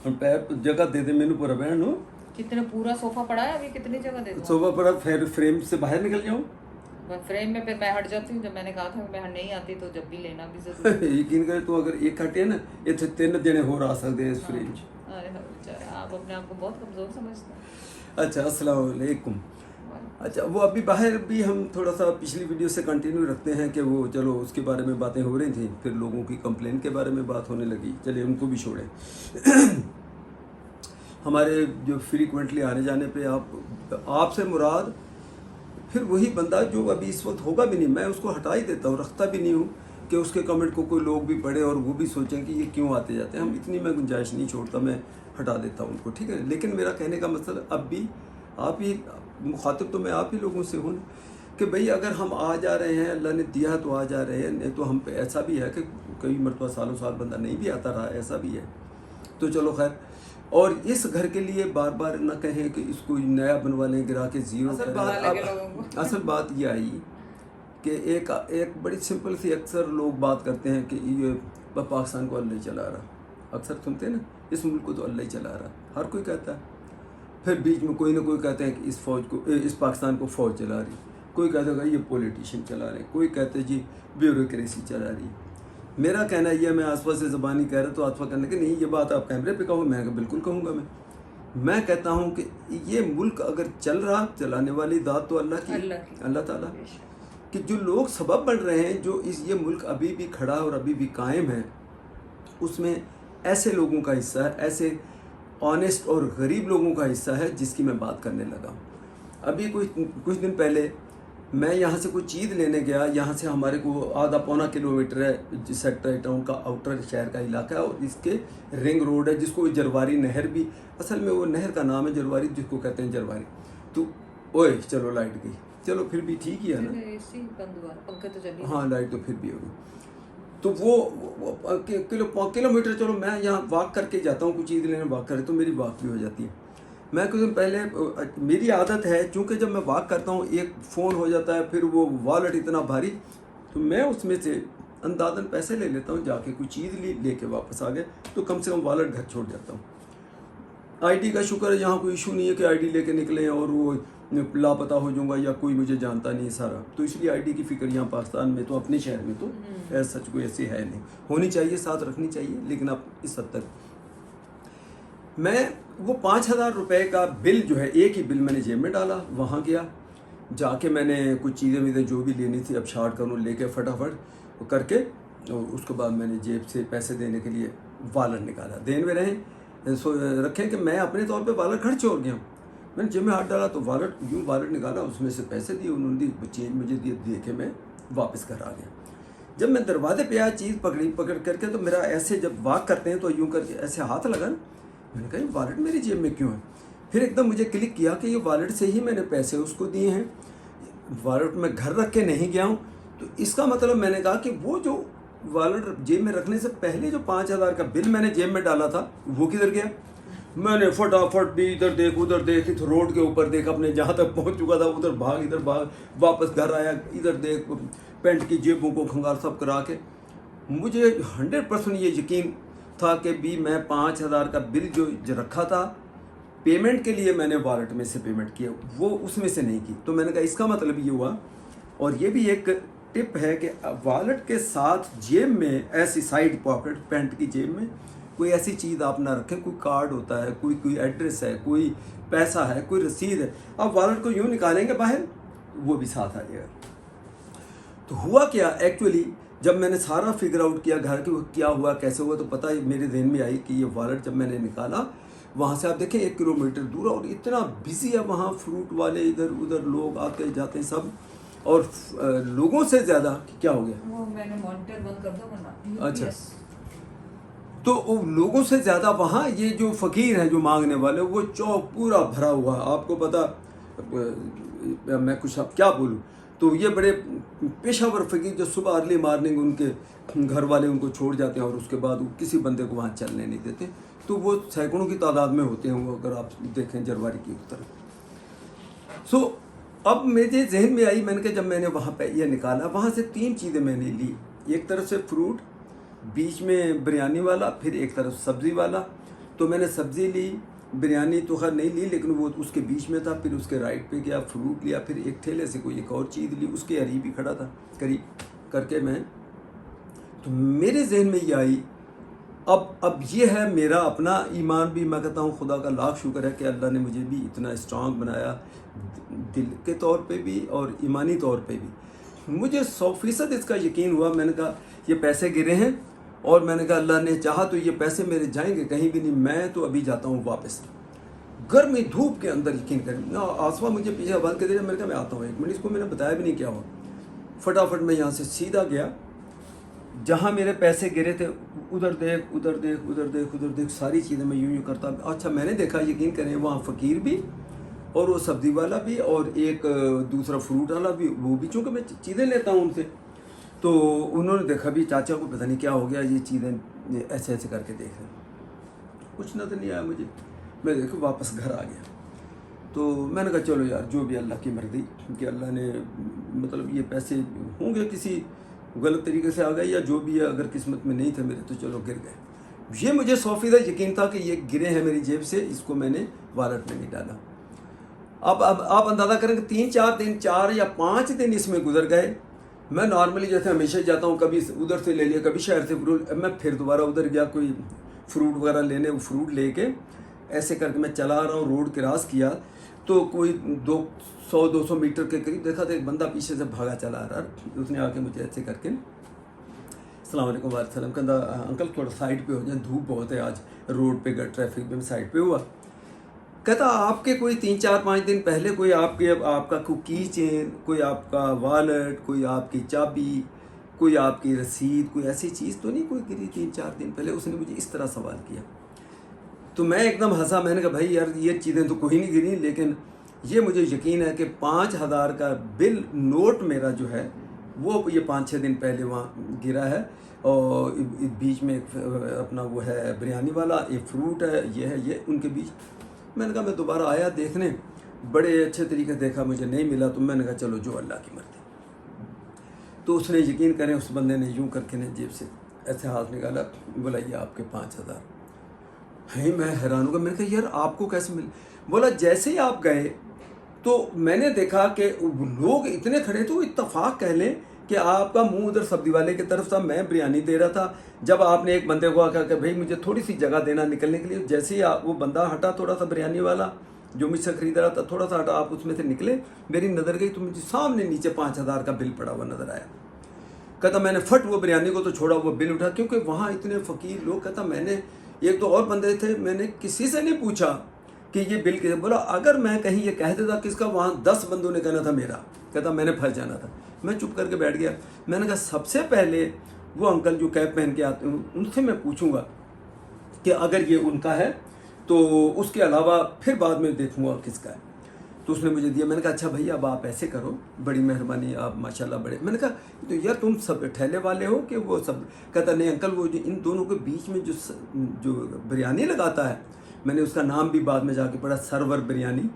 हम पैर जगह दे दे मैंने पूरा बहन हो कितने पूरा सोफा पड़ा है अभी, कितनी जगह दे दूं? सोफा पर फिर फ्रेम से बाहर निकल जाऊँ फ्रेम में फिर मैं हट जाती हूँ। जब मैंने कहा था मैं हट नहीं आती, तो जब भी लेना भी जरूरी। यकीन करे तो अगर एक हटे ना इतने 3 जने हो आ सकते हैं इस फ्रेम च। अरे हाँ, बेचारे आप अपने आप को बहुत कमजोर समझते हैं। अच्छा अस्सलाम वालेकुम। अच्छा वो अभी बाहर भी हम थोड़ा सा पिछली वीडियो से कंटिन्यू रखते हैं कि वो चलो उसके बारे में बातें हो रही थी, फिर लोगों की कंप्लेन के बारे में बात होने लगी, चलिए उनको भी छोड़ें। हमारे जो फ्रीक्वेंटली आने जाने पे आपसे मुराद फिर वही बंदा जो अभी इस वक्त होगा भी नहीं, मैं उसको हटा ही देता हूँ, रखता भी नहीं हूँ कि उसके कमेंट को कोई लोग भी पढ़े और वो भी सोचें कि ये क्यों आते जाते हैं। हम इतनी मैं गुंजाइश नहीं छोड़ता, मैं हटा देता हूँ उनको, ठीक है। लेकिन मेरा कहने का मतलब अब भी आप ही मुखातिब तो मैं आप ही लोगों से हूँ कि भाई अगर हम आ जा रहे हैं, अल्लाह ने दिया तो आ जा रहे हैं, नहीं तो हम पे ऐसा भी है कि कई मरतबा सालों साल बंदा नहीं भी आता रहा, ऐसा भी है। तो चलो खैर, और इस घर के लिए बार बार न कहें कि इसको नया बनवा लें गिरा के ज़ीरो। असल बात ये आई कि एक बड़ी सिंपल सी अक्सर लोग बात करते हैं कि ये पाकिस्तान को अल्लाह ही चला रहा, अक्सर सुनते हैं ना, इस मुल्क को तो अल्लाह ही चला रहा, हर कोई कहता है। फिर बीच में कोई ना कोई कहते हैं कि इस पाकिस्तान को फ़ौज चला रही, कोई कहता है ये पॉलिटिशियन चला रहे, कोई कहते हैं जी ब्यूरोक्रेसी चला रही। मेरा कहना यह, मैं आसपास से ज़बानी कह रहा तो आसपास कहने कि नहीं ये बात आप कैमरे पे कहो, मैं बिल्कुल कहूँगा। मैं कहता हूँ कि ये मुल्क अगर चल रहा, चलाने वाली दात तो अल्लाह ताला, कि जो लोग सबब बन रहे हैं, जो ये मुल्क अभी भी खड़ा और अभी भी कायम है, उसमें ऐसे लोगों का हिस्सा है, ऐसे ऑनेस्ट और गरीब लोगों का हिस्सा है जिसकी मैं बात करने लगा। अभी कुछ दिन पहले मैं यहाँ से कोई चीज़ लेने गया, यहाँ से हमारे को आधा पौना किलोमीटर है, जिस सेक्टर टाउन का आउटर शहर का इलाका है, और इसके रिंग रोड है जिसको जरवारी नहर भी, असल में वो नहर का नाम है जरवारी, जिसको कहते हैं जरवारी। तो ओए चलो लाइट गई, चलो फिर भी ठीक ही है ना, पंखे तो चली, हाँ लाइट तो फिर भी होगी। तो वो किलोमीटर, चलो मैं यहाँ वॉक करके जाता हूँ, कुछ चीज़ लेने वॉक करे तो मेरी वॉक भी हो जाती है। मैं कुछ दिन पहले, मेरी आदत है चूँकि जब मैं वॉक करता हूँ एक फ़ोन हो जाता है, फिर वो वॉलेट इतना भारी, तो मैं उसमें से अंदाज़न पैसे ले लेता हूँ, जाके कोई चीज़ लेके वापस आ गया तो कम से कम वॉलेट घर छोड़ जाता हूँ। आईडी का शुक्र है, यहाँ कोई इशू नहीं है कि आईडी लेके निकलें और वो लापता हो जाऊँगा या कोई मुझे जानता नहीं सारा, तो इसलिए आईडी की फ़िक्र यहाँ पाकिस्तान में तो अपने शहर में तो ऐसा सच कोई ऐसी है नहीं, होनी चाहिए, साथ रखनी चाहिए, लेकिन अब इस हद तक मैं वो 5,000 रुपये का बिल जो है, एक ही बिल मैंने जेब में डाला, वहाँ गया, जाके मैंने कुछ चीज़ें जो भी लेनी थी अब शार्ट करूँ लेके फटाफट करके, और उसके बाद मैंने जेब से पैसे देने के लिए वॉलेट निकाला, देन में रखें कि मैं अपने तौर पे वॉलेट खर्च छोड़ गया हूँ। मैंने जेब में हाथ डाला तो वॉलेट निकाला, उसमें से पैसे दिए, उन्होंने चेंज मुझे दे के मैं वापस घर आ गया। जब मैं दरवाजे पे आया चीज़ पकड़ करके, तो मेरा ऐसे जब वॉक करते हैं तो यूँ करके ऐसे हाथ लगा, मैंने कहा ये वॉलेट मेरी जेब में क्यों है। फिर एकदम मुझे क्लिक किया कि ये वॉलेट से ही मैंने पैसे उसको दिए हैं, वॉलेट में घर रख के नहीं गया हूँ। तो इसका मतलब मैंने कहा कि वो जो वॉलेट जेब में रखने से पहले जो 5,000 का बिल मैंने जेब में डाला था वो किधर गया। मैंने फटाफट भी इधर देख उधर देख, रोड के ऊपर देख, अपने जहाँ तक पहुँच चुका था उधर भाग इधर भाग, वापस घर आया, इधर देख, पेंट की जेबों को खंगार सब करा के, मुझे 100% ये यकीन था कि भी मैं 5,000 का बिल जो रखा था पेमेंट के लिए, मैंने वॉलेट में से पेमेंट किया, वो उसमें से नहीं की। तो मैंने कहा इसका मतलब ये हुआ, और ये भी एक टिप है कि वॉलेट के साथ जेब में, ऐसी साइड पॉकेट पेंट की जेब में कोई ऐसी चीज़ आप ना रखें, कोई कार्ड होता है, कोई एड्रेस है, कोई पैसा है, कोई रसीद है, आप वॉलेट को यूँ निकालेंगे बाहर, वो भी साथ आ जाएगा। तो हुआ क्या एक्चुअली, जब मैंने सारा फिगर आउट किया घर के क्या हुआ कैसे हुआ, तो पता ही मेरे ध्यान में आई कि ये वॉलेट जब मैंने निकाला, वहाँ से आप देखें 1 किलोमीटर दूर, और इतना बिजी है वहाँ, फ्रूट वाले इधर उधर लोग आते जाते हैं सब, और लोगों से ज़्यादा क्या हो गया, वो मैंने मॉनिटर बंद कर दो वरना। अच्छा, तो लोगों से ज़्यादा वहाँ ये जो फ़कीर हैं जो मांगने वाले, वो चौक पूरा भरा हुआ। आपको पता, मैं कुछ अब क्या बोलूँ, तो ये बड़े पेशावर फ़कीर जो सुबह अर्ली मॉर्निंग उनके घर वाले उनको छोड़ जाते हैं और उसके बाद वो किसी बंदे को वहाँ चलने नहीं देते, तो वो सैकड़ों की तादाद में होते हैं वो, अगर आप देखें जरवारी की तरफ। सो अब मेरे जहन में आई, मैंने कहा जब मैंने वहाँ पे ये निकाला, वहाँ से 3 चीज़ें मैंने ली, एक तरफ से फ्रूट, बीच में बिरयानी वाला, फिर एक तरफ सब्ज़ी वाला, तो मैंने सब्ज़ी ली, बिरयानी तो खैर नहीं ली, लेकिन वो उसके बीच में था। फिर उसके राइट पे गया, फ्रूट लिया, फिर एक ठेले से कोई एक और चीज़ ली, उसके करीब ही खड़ा था, करीब करके मैं, तो मेरे जहन में ये आई, अब ये है मेरा अपना ईमान भी। मैं कहता हूँ खुदा का लाख शुक्र है कि अल्लाह ने मुझे भी इतना स्ट्रांग बनाया, दिल के तौर पे भी और ईमानी तौर पे भी। मुझे 100% इसका यकीन हुआ। मैंने कहा ये पैसे गिरे हैं, और मैंने कहा अल्लाह ने चाहा तो ये पैसे मेरे जाएंगे कहीं भी नहीं, मैं तो अभी जाता हूँ वापस। गर्मी धूप के अंदर, यकीन करें, आसमा मुझे पीछे आवाज़ कर दिया। मैंने कहा मैं आता हूँ 1 मिनट, इसको मैंने बताया भी नहीं क्या हुआ। फटाफट मैं यहाँ से सीधा गया जहाँ मेरे पैसे गिरे थे, उधर देख उधर देख उधर देख उधर देख, सारी चीज़ें मैं यूँ करता। अच्छा, मैंने देखा, यकीन करें, वहाँ फ़कीर भी और वो सब्ज़ी वाला भी और एक दूसरा फ्रूट वाला भी, वो भी, चूँकि मैं चीज़ें लेता हूँ उनसे, तो उन्होंने देखा भी चाचा को पता नहीं क्या हो गया, ये चीज़ें ऐसे ऐसे करके देख रहे, कुछ नज़र नहीं आया मुझे। मैं देखो वापस घर आ गया। तो मैंने कहा चलो यार, जो भी अल्लाह की मर्ज़ी, कि अल्लाह ने मतलब ये पैसे होंगे किसी गलत तरीके से आ गए या जो भी है, अगर किस्मत में नहीं थे मेरे तो चलो गिर गए। ये मुझे 100% यकीन था कि ये गिरे हैं मेरी जेब से, इसको मैंने वॉलेट में नहीं डाला। अब आप अंदाज़ा करें कि 3-4 दिन, 4 या 5 दिन इसमें गुजर गए। मैं नॉर्मली जैसे हमेशा जाता हूँ, कभी उधर से ले लिया, कभी शहर से फ्रूट, मैं फिर दोबारा उधर गया कोई फ्रूट वगैरह लेने, वो फ्रूट लेके ऐसे करके मैं चला रहा हूँ, रोड क्रॉस किया तो कोई 200-200 मीटर के करीब देखा तो एक बंदा पीछे से भागा चला आ रहा। उसने आके मुझे ऐसे करके अस्सलाम वालेकुम वालेकुम, कहता अंकल थोड़ा साइड पे हो जाए, धूप बहुत है आज, रोड पे ट्रैफिक में साइड पे हुआ। कहता आपके कोई 3-4-5 दिन पहले कोई आपका कोई की चेन, कोई आपका वॉलेट, कोई आपकी चाबी, कोई आपकी रसीद, कोई ऐसी चीज़ तो नहीं कोई गिरी 3-4 दिन पहले? उसने मुझे इस तरह सवाल किया। तो मैं एकदम हंसा। मैंने कहा भाई यार, ये चीज़ें तो कोई नहीं गिरी, लेकिन ये मुझे यकीन है कि 5,000 का बिल नोट मेरा जो है वो ये 5-6 दिन पहले वहाँ गिरा है, और बीच में एक अपना वो है बिरयानी वाला, एक फ्रूट है, ये है, ये उनके बीच। मैंने कहा मैं दोबारा आया देखने, बड़े अच्छे तरीके से देखा, मुझे नहीं मिला। तो मैंने कहा चलो जो अल्लाह की मर्ज़ी। तो उसने, यकीन करें, उस बंदे ने यूँ करके ने जेब से ऐसे हाथ निकाला, बोला ये आपके 5,000 हैं। मैं हैरान हो गया। मैंने कहा यार आपको कैसे मिल? बोला जैसे ही आप गए तो मैंने देखा कि लोग इतने खड़े थे, वो इत्तफाक कह लें कि आपका मुंह उधर सब्जी वाले की तरफ था, मैं बिरयानी दे रहा था। जब आपने एक बंदे को आकर कि भाई मुझे थोड़ी सी जगह देना निकलने के लिए, जैसे ही वो बंदा हटा, थोड़ा सा बिरयानी वाला जो मुझसे खरीद रहा था, थोड़ा सा हटा, आप उसमें से निकले, मेरी नज़र गई तो मुझे सामने नीचे 5,000 का बिल पड़ा हुआ नज़र आया। कहता मैंने फट वो बिरयानी को तो छोड़ा, वो बिल उठा, क्योंकि वहाँ इतने फ़कीर लोग। कहता मैंने, एक तो और बंदे थे, मैंने किसी से नहीं पूछा कि ये बिल किसे। बोला अगर मैं कहीं ये कह देता किसका, वहाँ 10 बंदों ने कहना था मेरा। कहता मैंने फंस जाना था। मैं चुप करके बैठ गया। मैंने कहा सबसे पहले वो अंकल जो कैप पहन के आते हैं उनसे मैं पूछूंगा कि अगर ये उनका है तो उसके अलावा फिर बाद में देखूंगा किसका है। तो उसने मुझे दिया। मैंने कहा अच्छा भैया अब आप ऐसे करो, बड़ी मेहरबानी, आप माशाल्लाह बड़े। मैंने कहा तो यार तुम सब ठेले वाले हो कि वो सब? कहता नहीं अंकल, वो जो इन दोनों के बीच में जो बिरयानी लगाता है, मैंने उसका नाम भी बाद में जाके पढ़ा, सरवर बिरयानी।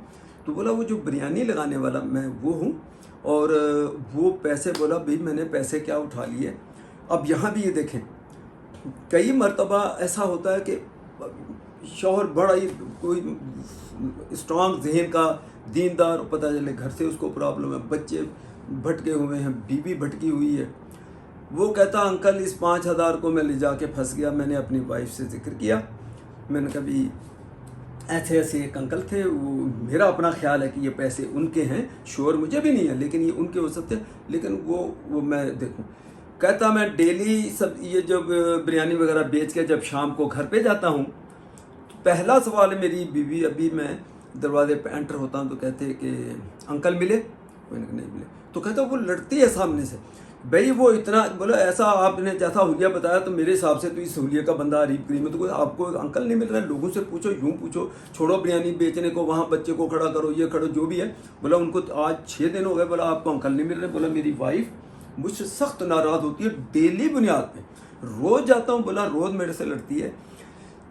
तो बोला वो जो बिरयानी लगाने वाला मैं वो हूँ, और वो पैसे, बोला भाई मैंने पैसे क्या उठा लिए। अब यहाँ भी ये देखें, कई मरतबा ऐसा होता है कि शौहर बड़ा ही कोई स्ट्रॉन्ग जहन का, दीनदार, पता चले घर से उसको प्रॉब्लम है, बच्चे भटके हुए हैं, बीवी भटकी हुई है। वो कहता अंकल इस 5,000 को मैं ले जाके फंस गया। मैंने अपनी वाइफ से जिक्र किया, मैंने कभी ऐसे ऐसे एक अंकल थे, वो मेरा अपना ख्याल है कि ये पैसे उनके हैं, श्योर मुझे भी नहीं है, लेकिन ये उनके हो सकते, लेकिन वो मैं देखूं। कहता मैं डेली सब ये जब बिरयानी वगैरह बेच के जब शाम को घर पे जाता हूँ, तो पहला सवाल है मेरी बीवी, अभी मैं दरवाजे पे एंटर होता हूँ तो कहते हैं कि अंकल मिले? मैंने कहा नहीं मिले। तो कहता वो लड़ती है सामने से, भाई वो इतना, बोला ऐसा आपने जैसा हुलिया बताया तो मेरे हिसाब से तो इस हुलिया का बंदा अरीब करीब में, तो कोई आपको अंकल नहीं मिल रहा है, लोगों से पूछो, यूँ पूछो, छोड़ो बिरयानी बेचने को, वहाँ बच्चे को खड़ा करो, ये करो, जो भी है। बोला उनको आज 6 दिन हो गए, बोला आपको अंकल नहीं मिल रहे। बोला मेरी वाइफ मुझसे सख्त नाराज़ होती है, डेली बुनियाद पे, रोज़ जाता हूँ, बोला रोज़ मेरे से लड़ती है।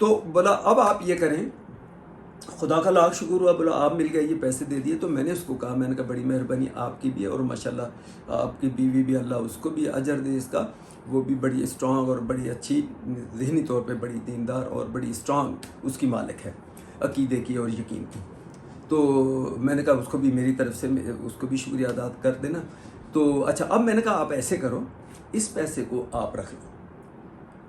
तो बोला अब आप ये करें, खुदा का लाख शुक्र हुआ, बोला आप मिल गए, ये पैसे दे दिए। तो मैंने उसको कहा, मैंने कहा बड़ी मेहरबानी आपकी भी है, और माशाल्लाह आपकी बीवी भी, अल्लाह उसको भी अजर दे इसका। वो भी बड़ी स्ट्रांग और बड़ी अच्छी ज़हनी तौर पे बड़ी दीनदार और बड़ी स्ट्रांग उसकी मालिक है अकीदे की और यकीन की। तो मैंने कहा उसको भी मेरी तरफ से उसको भी शुक्रिया अदा कर देना। तो अच्छा, अब मैंने कहा आप ऐसे करो, इस पैसे को आप रख लो,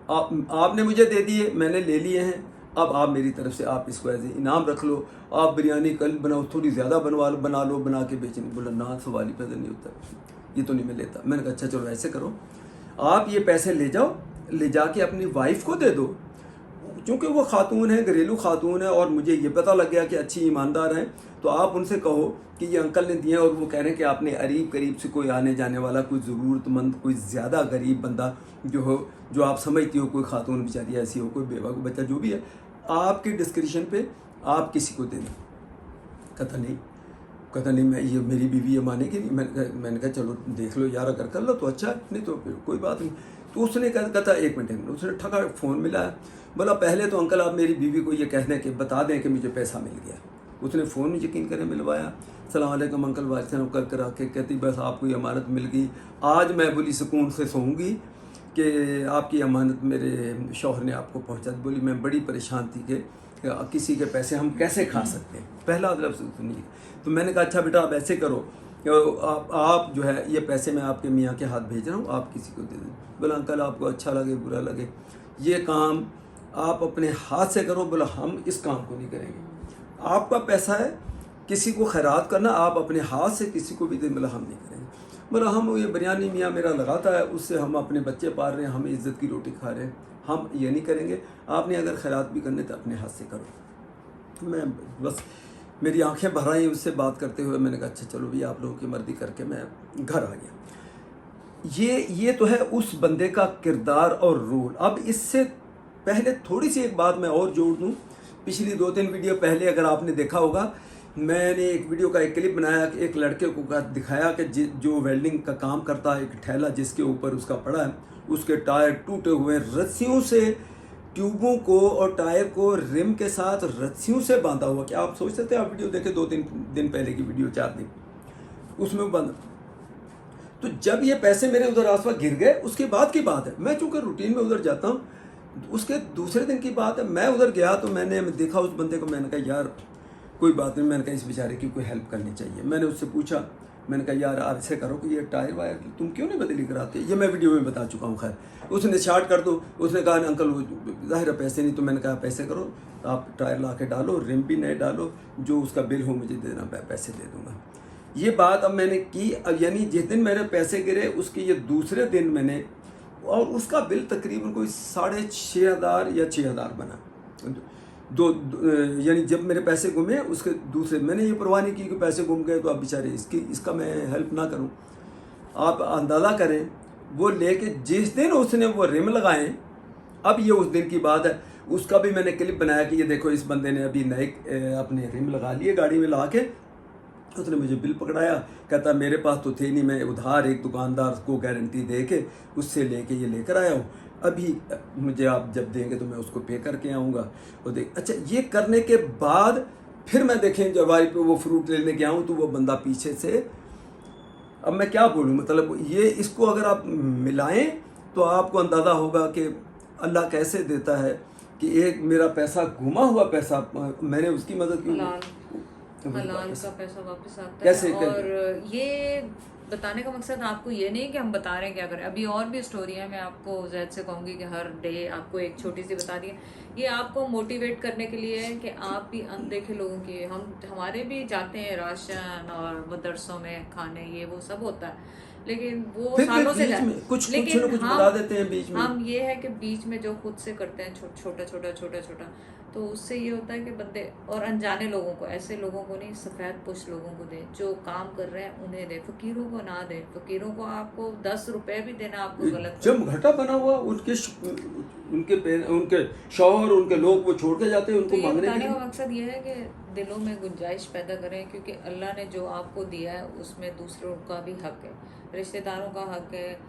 आपने मुझे दे दिए, मैंने ले लिए हैं, अब आप मेरी तरफ से आप इसको एज ए इनाम रख लो। आप बिरयानी कल बनाओ, थोड़ी ज़्यादा बना लो, बना के बेचने। बोला ना, सवाल ही पैदा नहीं होता, ये तो नहीं मैं लेता। मैंने कहा अच्छा चलो ऐसे करो, आप ये पैसे ले जाओ, ले जाके अपनी वाइफ को दे दो, क्योंकि वो खातून है, घरेलू खातून है, और मुझे ये पता लग गया कि अच्छी ईमानदार हैं। तो आप उनसे कहो कि ये अंकल ने दिए और वो कह रहे हैं कि आपने करीब से कोई आने जाने वाला, कोई ज़रूरतमंद, कोई ज़्यादा गरीब बंदा जो हो, जो आप समझती हो, कोई खातून बेचारी ऐसी हो, कोई बेवा, कोई बच्चा, जो भी है, आपकी डिस्क्रिप्शन पे आप किसी को दे दें। कहता नहीं मैं, ये मेरी बीवी ये मानेगी नहीं। मैंने कहा चलो देख लो यार, अगर कर लो तो अच्छा, नहीं तो फिर कोई बात नहीं। तो उसने कहता 1 मिनट, उसने ठगा फ़ोन मिलाया, बोला पहले तो अंकल आप मेरी बीवी को ये कह दें कि बता दें कि मुझे पैसा मिल गया। उसने फ़ोन यकीन करें मिलवाया, सलाम अलैकुम अंकल वालेकुम कर आके कहती बस आपको ये अमानत मिल गई, आज मैं बोली सुकून से सोऊंगी कि आपकी अमानत मेरे शौहर ने आपको पहुंचा दी। बोली मैं बड़ी परेशान थी कि किसी के पैसे हम कैसे खा सकते हैं, पहला लफ्ज़ सुनिए। तो मैंने कहा अच्छा बेटा आप ऐसे करो, आप जो है ये पैसे मैं आपके मियाँ के हाथ भेज रहा हूँ, आप किसी को दे दें। बोला अंकल आपको अच्छा लगे बुरा लगे, ये काम आप अपने हाथ से करो। बोला हम इस काम को नहीं करेंगे, आपका पैसा है, किसी को खैरात करना, आप अपने हाथ से किसी को भी दे। बोला हम नहीं करेंगे। बोला हम ये बिरयानी मियाँ मेरा लगाता है, उससे हम अपने बच्चे पाल रहे हैं, हम इज़्ज़त की रोटी खा रहे हैं, हम ये नहीं करेंगे। आपने अगर खैरात भी करने तो अपने हाथ से करो। तो मैं बस, मेरी आंखें भर आई उससे बात करते हुए। मैंने कहा अच्छा चलो भी आप लोगों की मर्ज़ी करके मैं घर आ गया। ये तो है उस बंदे का किरदार और रोल। अब इससे पहले थोड़ी सी एक बात मैं और जोड़ दूँ। पिछली 2-3 वीडियो पहले अगर आपने देखा होगा, मैंने एक वीडियो का एक क्लिप बनाया कि एक लड़के को दिखाया कि जो वेल्डिंग का काम करता है, एक ठेला जिसके ऊपर उसका पड़ा है, उसके टायर टूटे हुए, रस्सियों से ट्यूबों को और टायर को रिम के साथ रस्सियों से बांधा हुआ। क्या आप सोच सकते हैं? आप वीडियो देखे 2-3 दिन पहले की वीडियो, 4 दिन, उसमें बंद। तो जब ये पैसे मेरे उधर आसपास गिर गए, उसके बाद की बात है, मैं चूँकि रूटीन में उधर जाता हूँ, उसके दूसरे दिन की बात है, मैं उधर गया तो मैंने देखा उस बंदे को। मैंने कहा यार कोई बात नहीं, मैंने कहा इस बेचारे की कोई हेल्प करनी चाहिए। मैंने उससे पूछा, मैंने कहा यार आप ऐसे करो कि ये टायर वायर तुम क्यों नहीं बदली कराते, ये मैं वीडियो में बता चुका हूँ। खैर उसने स्टार्ट कर दो, उसने कहा अनकल ज़ाहिर पैसे नहीं। तो मैंने कहा पैसे करो, आप टायर ला के डालो, रिम भी नए डालो, जो उसका बिल हो मुझे दे देना, पैसे दे दूँगा। ये बात अब मैंने की, अब यानी जिस दिन मेरे पैसे गिरे उसके ये दूसरे दिन मैंने, और उसका बिल तकरीबन कोई 6,500 या 6,000 बना। यानी जब मेरे पैसे गुमे उसके दूसरे, मैंने ये परवाह नहीं की कि पैसे गुम गए तो आप बेचारे इसका मैं हेल्प ना करूं। आप अंदाज़ा करें, वो लेके जिस दिन उसने वो रिम लगाए, अब ये उस दिन की बात है, उसका भी मैंने क्लिप बनाया कि ये देखो इस बंदे ने अभी नए अपने रिम लगा लिए गाड़ी में ला के। उसने मुझे बिल पकड़ाया, कहता मेरे पास तो थे नहीं, मैं उधार एक दुकानदार को गारंटी दे के उससे लेके ये लेकर आया हूँ, अभी मुझे आप जब देंगे तो मैं उसको पे करके आऊँगा। और देख अच्छा, ये करने के बाद फिर मैं देखें जवारी पे वो फ्रूट लेने गया हूँ तो वो बंदा पीछे से, अब मैं क्या बोलूँ, मतलब ये इसको अगर आप मिलाएं तो आपको अंदाज़ा होगा कि अल्लाह कैसे देता है कि एक मेरा पैसा, घुमा हुआ पैसा, मैंने उसकी मदद की, हलाल का पैसा वापस आता कैसे है। और ये बताने का मकसद आपको ये नहीं कि हम बता रहे हैं क्या करें, अभी और भी स्टोरी है, मैं आपको जैद से कहूँगी कि हर डे आपको एक छोटी सी बता दी। ये आपको मोटिवेट करने के लिए है कि आप भी अनदेखे लोगों की, हमारे भी जाते हैं राशन और मदरसों में खाने, ये वो सब होता है, लेकिन वो सालों से कुछ लेकिन कुछ बता देते हैं बीच में। हम ये है कि बीच में जो खुद से करते हैं छोटा छोटा, तो उससे ये होता है कि बंदे और अनजाने लोगों को, ऐसे लोगों को नहीं, सफ़ेद पुश लोगों को दे, जो काम कर रहे हैं उन्हें दे, फकीरों को ना दे। फकीरों को आपको 10 रुपए भी देना आपको गलत। जब घाटा बना हुआ उनके शौहर, उनके लोग वो छोड़ के जाते हैं उनको तो मांगने के लिए। लिए। मकसद ये है कि दिलों में गुंजाइश पैदा करें, क्योंकि अल्लाह ने जो आपको दिया है उसमें दूसरों का भी हक है, रिश्तेदारों का हक है,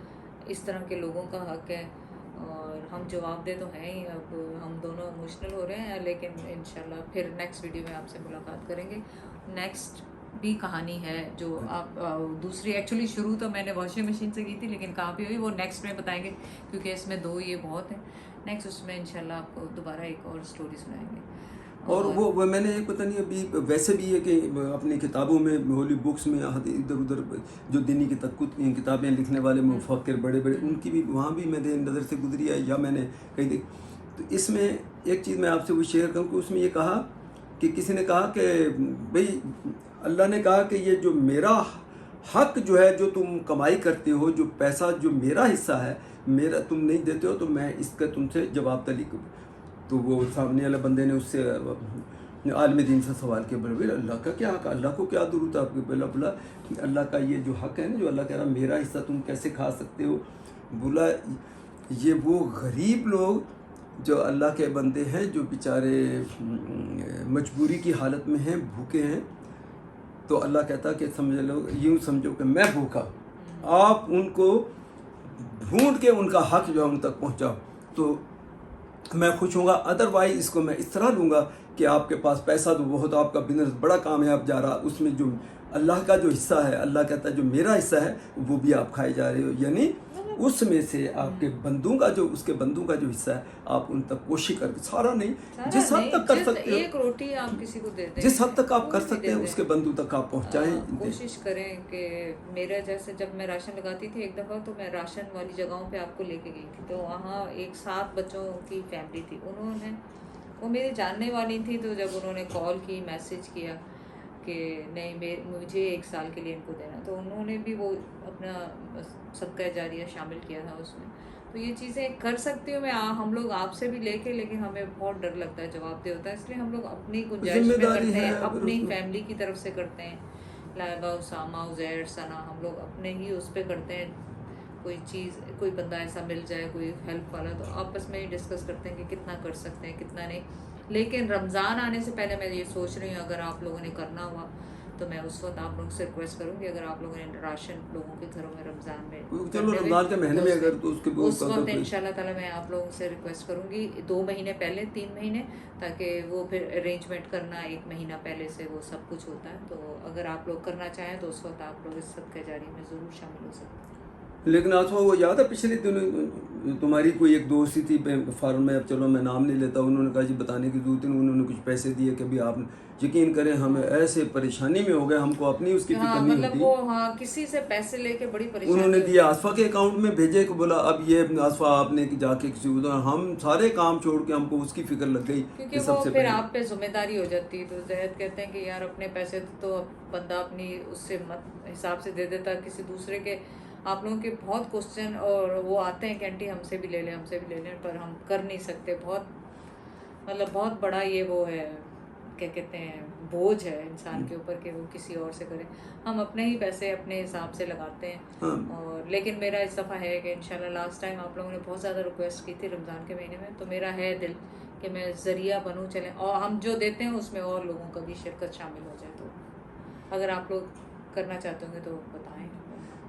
इस तरह के लोगों का हक है। और हम जवाब दे तो हैं ही, अब हम दोनों इमोशनल हो रहे हैं, लेकिन इंशाल्लाह फिर नेक्स्ट वीडियो में आपसे मुलाकात करेंगे। नेक्स्ट भी कहानी है जो आप दूसरी एक्चुअली शुरू तो मैंने वॉशिंग मशीन से की थी, लेकिन कहाँ पे हुई वो नेक्स्ट में बताएंगे, क्योंकि इसमें 2 ये बहुत है। नेक्स्ट उसमें इंशाल्लाह आपको दोबारा एक और स्टोरी सुनाएंगे। और वो मैंने एक पता नहीं अभी वैसे भी है कि अपनी किताबों में होली बुक्स में इधर उधर जो दीनी की किताबें लिखने वाले मुफक्किर बड़े बड़े उनकी भी वहाँ भी मेरे नज़र से गुजरी है या मैंने कहीं देखी। तो इसमें एक चीज़ मैं आपसे वो शेयर करूँ कि उसमें ये कहा कि किसी ने कहा कि भाई अल्लाह ने कहा कि ये जो मेरा हक जो है, जो तुम कमाई करते हो, जो पैसा जो मेरा हिस्सा है, मेरा तुम नहीं देते हो, तो मैं इसका तुमसे जवाब तलब। तो वो सामने वाले बंदे ने उससे आलम दीन से सवाल किया, बोले अल्लाह का क्या हक, अल्लाह को क्या ज़रूरत है आपके? बोला अल्लाह का ये जो हक है ना, जो अल्लाह कह रहा मेरा हिस्सा तुम कैसे खा सकते हो? बोला ये वो गरीब लोग जो अल्लाह के बंदे हैं, जो बेचारे मजबूरी की हालत में हैं, भूखे हैं, तो अल्लाह कहता कि समझ लो, यूँ समझो कि मैं भूखा, आप उनको ढूंढ के उनका हक जो है उन तक पहुँचाओ तो मैं खुश हूँगा। अदरवाइज इसको मैं इस तरह लूँगा कि आपके पास पैसा तो बहुत, आपका बिजनेस बड़ा कामयाब जा रहा, उसमें जो अल्लाह का जो हिस्सा है, अल्लाह कहता है जो मेरा हिस्सा है वो भी आप खाए जा रहे हो, यानी उसमें से आपके बंदों का जो, उसके बंदों का जो हिस्सा है आप उन तक कोशिश करके, सारा नहीं, जिस हद तक कर सकते हो, एक रोटी आप किसी को दे दें, जिस हद तक आप कर सकते हैं उसके बंदों तक आप पहुँचाएँ। कोशिश करें कि मेरा जैसे जब मैं राशन लगाती थी एक दफ़ा, तो मैं राशन वाली जगहों पे आपको लेके गई थी, तो वहाँ एक 7 बच्चों की फैमिली थी, उन्होंने, वो मेरी जानने वाली थी, तो जब उन्होंने कॉल की, मैसेज किया कि नहीं मुझे 1 साल के लिए इनको देना, तो उन्होंने भी वो अपना सदका जारिया शामिल किया था उसमें। तो ये चीज़ें कर सकती हूँ मैं, हम लोग आपसे भी लेके, लेकिन हमें बहुत डर लगता है, जवाबदेह होता है, इसलिए हम लोग अपनी गुंजाइश में करते हैं, अपनी फैमिली की तरफ से करते हैं। लाइबा, उसामा, उज़ैर, सना, हम लोग अपने ही उस पर करते हैं। कोई चीज़, कोई बंदा ऐसा मिल जाए, कोई हेल्प वाला, तो आपस में ही डिस्कस करते हैं कि कितना कर सकते हैं, कितना नहीं। लेकिन रमज़ान आने से पहले मैं ये सोच रही हूँ, अगर आप लोगों ने करना हुआ तो मैं उस वक्त आप लोगों से रिक्वेस्ट करूँगी, अगर आप लोगों ने राशन लोगों के घरों में रमज़ान में, चलो रमज़ान के महीने में अगर, तो उसके उस वक्त इंशाल्लाह ताला मैं आप लोगों से रिक्वेस्ट करूँगी 2 महीने पहले, 3 महीने, ताकि वो फिर अरेंजमेंट करना 1 महीना पहले से वो सब कुछ होता है। तो अगर आप लोग करना चाहें तो उस वक्त आप लोग इस सदका जारी में ज़रूर शामिल हो सकते हैं। लेकिन आसमा वो याद है पिछले दिनों तुम्हारी कोई एक दोस्त ही थी फार्म में, अब चलो मैं नाम नहीं लेता, उन्होंने कहा जी बताने की जरूरत नहीं, उन्होंने कुछ पैसे दिए कि भाई आप यकीन करें हमें ऐसे परेशानी में हो गए, हमको अपनी उसकी फिक्र नहीं मतलब होती। वो किसी से पैसे लेके बड़ी परेशानी उन्होंने दिया आसफा के अकाउंट में भेजे कि बोला अब ये आसफा आपने जाके किसी को, हम सारे काम छोड़ के हमको उसकी फिक्र लग गई, क्योंकि वो फिर आप पे जिम्मेदारी हो जाती है। तो जहद कहते हैं कि यार अपने पैसे तो बंदा अपनी उससे हिसाब से दे देता, किसी दूसरे के आप लोगों के बहुत क्वेश्चन और वो आते हैं कि आंटी हमसे भी ले लें, हमसे भी ले लें, पर हम कर नहीं सकते। बहुत मतलब बहुत बड़ा ये वो है, क्या कहते हैं, बोझ है इंसान के ऊपर कि वो किसी और से करे। हम अपने ही पैसे अपने हिसाब से लगाते हैं। और लेकिन मेरा इस दफ़ा है कि इंशाल्लाह, लास्ट टाइम आप लोगों ने बहुत ज़्यादा रिक्वेस्ट की थी रमज़ान के महीने में, तो मेरा है दिल कि मैं ज़रिया बनूँ, चलें और हम जो देते हैं उसमें और लोगों का भी शिरकत शामिल हो जाए। तो अगर आप लोग करना चाहते होंगे तो बताएं।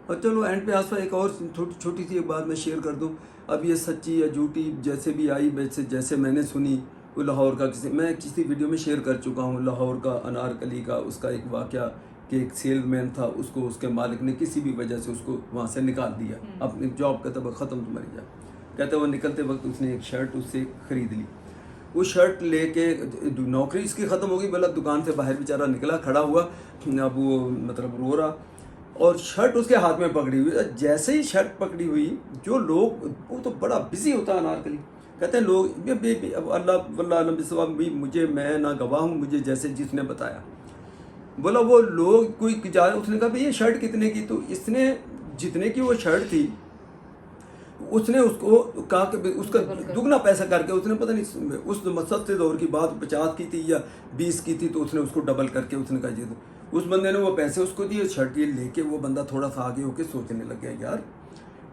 और चलो एंड पे आसफा एक और छोटी सी एक बात मैं शेयर कर दूं, अब ये सच्ची या झूठी जैसे भी आई, जैसे मैंने सुनी, वो लाहौर का मैं किसी वीडियो में शेयर कर चुका हूँ, लाहौर का अनारकली का उसका एक वाक़या कि एक सेल्समैन था, उसको उसके मालिक ने किसी भी वजह से उसको वहाँ से निकाल दिया, अपनी जॉब का तब ख़त्म तुम्हारी जा, कहते वो निकलते वक्त उसने एक शर्ट उससे ख़रीद ली, वो शर्ट लेके नौकरी इसकी ख़त्म हो गई, बोला दुकान से बाहर बेचारा निकला, खड़ा हुआ, अब वो मतलब रो रहा और शर्ट उसके हाथ में पकड़ी हुई। जैसे ही शर्ट पकड़ी हुई, जो लोग, वो तो बड़ा बिजी होता है अनारकली, कहते हैं लोग अब अल्लाह भी मुझे, मैं ना गवाह हूँ, मुझे जैसे जिसने बताया, बोला वो लोग कोई जा, उसने कहा भाई ये शर्ट कितने की, तो इसने जितने की वो शर्ट थी उसने उसको कहा कि उसका दुगना पैसा करके, उसने पता नहीं उस सस्ते दौर की बात 50 की थी या 20 की थी, तो उसने उसको डबल करके उसने कहा जी, उस बंदे ने वो पैसे उसको दिए, शर्ट ये लेके वो बंदा थोड़ा सा आगे होके सोचने लग गया, यार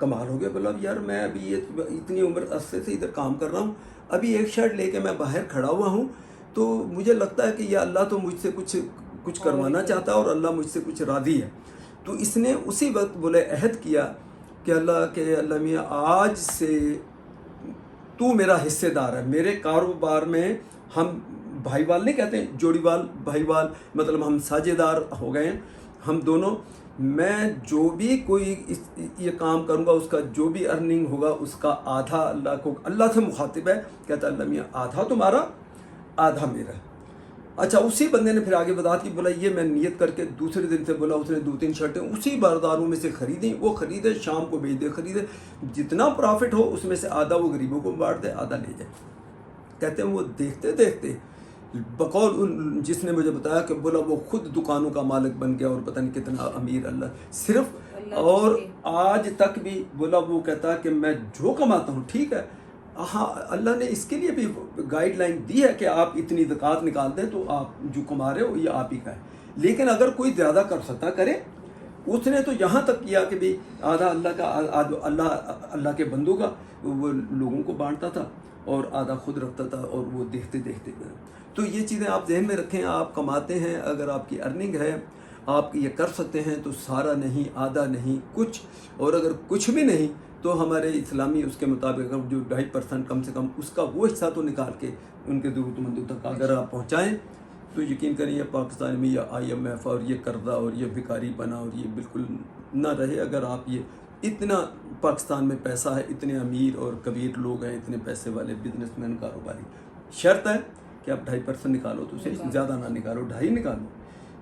कमाल हो गया, बोला यार मैं अभी ये इतनी उम्र अरसे से इधर काम कर रहा हूँ, अभी एक शर्ट लेके मैं बाहर खड़ा हुआ हूँ, तो मुझे लगता है कि ये अल्लाह तो मुझसे कुछ करवाना चाहता है और अल्लाह मुझसे कुछ राज़ी है। तो इसने उसी वक्त बोले अहद किया कि अल्लाह मियाँ आज से तू मेरा हिस्सेदार है, मेरे कारोबार में हम भाईवाल नहीं कहते, जोड़ीवाल भाईवाल, मतलब हम साझेदार हो गए हैं हम दोनों। मैं जो भी कोई ये काम करूँगा उसका जो भी अर्निंग होगा उसका आधा अल्लाह को, अल्लाह से मुखातिब है, कहता अल्लाह मियाँ आधा तुम्हारा आधा मेरा। अच्छा, उसी बंदे ने फिर आगे बता कि बोला ये मैं नियत करके दूसरे दिन से बोला उसने 2-3 शर्टें उसी बारदारों में से खरीदी, वो खरीदे शाम को बेच दे, खरीदे, जितना प्रॉफिट हो उसमें से आधा वो गरीबों को बांट दे, आधा ले जाए। कहते हैं वो देखते देखते बकौल जिसने मुझे बताया कि बोला वो खुद दुकानों का मालिक बन गया और पता नहीं कितना अमीर, अल्लाह सिर्फ। और आज तक भी बोला वो कहता है कि मैं जो कमाता हूँ ठीक है, हाँ अल्लाह ने इसके लिए भी गाइडलाइन दी है कि आप इतनी ज़कात निकाल दें तो आप जो कमा रहे हो ये आप ही का है। लेकिन अगर कोई ज़्यादा कर सकता करे, उसने तो यहाँ तक किया कि भाई आधा अल्लाह का, अल्लाह के बंदों का वो लोगों को बांटता था और आधा खुद रखता था, और वो देखते देखते। तो ये चीज़ें आप जहन में रखें। आप कमाते हैं, अगर आपकी अर्निंग है, आप ये कर सकते हैं तो सारा नहीं, आधा नहीं, कुछ। और अगर कुछ भी नहीं तो हमारे इस्लामी उसके मुताबिक जो 2.5% कम से कम उसका वो हिस्सा तो निकाल के उनके ज़रूरतमंदों तक अगर आप पहुँचाएँ तो यकीन करिए पाकिस्तान में ये IMF और ये कर्जा और ये भिखारी बना और ये बिल्कुल ना रहे। अगर आप ये इतना पाकिस्तान में पैसा है, इतने अमीर और कबीर लोग हैं, इतने पैसे वाले बिजनेसमैन, कारोबारी, शर्त है कि आप 2.5% निकालो, तो उसे ज़्यादा ना निकालो, 2.5 निकालो,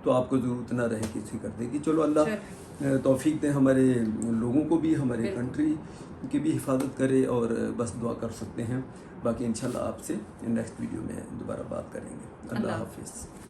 तो आपको ज़रूरत ना रहे किसी करने की। चलो अल्लाह तौफीक दे हमारे लोगों को भी, हमारे कंट्री की भी हिफाजत करे, और बस दुआ कर सकते हैं। बाकी इंशाल्लाह आपसे नेक्स्ट वीडियो में दोबारा बात करेंगे। अल्लाह हाफिज़।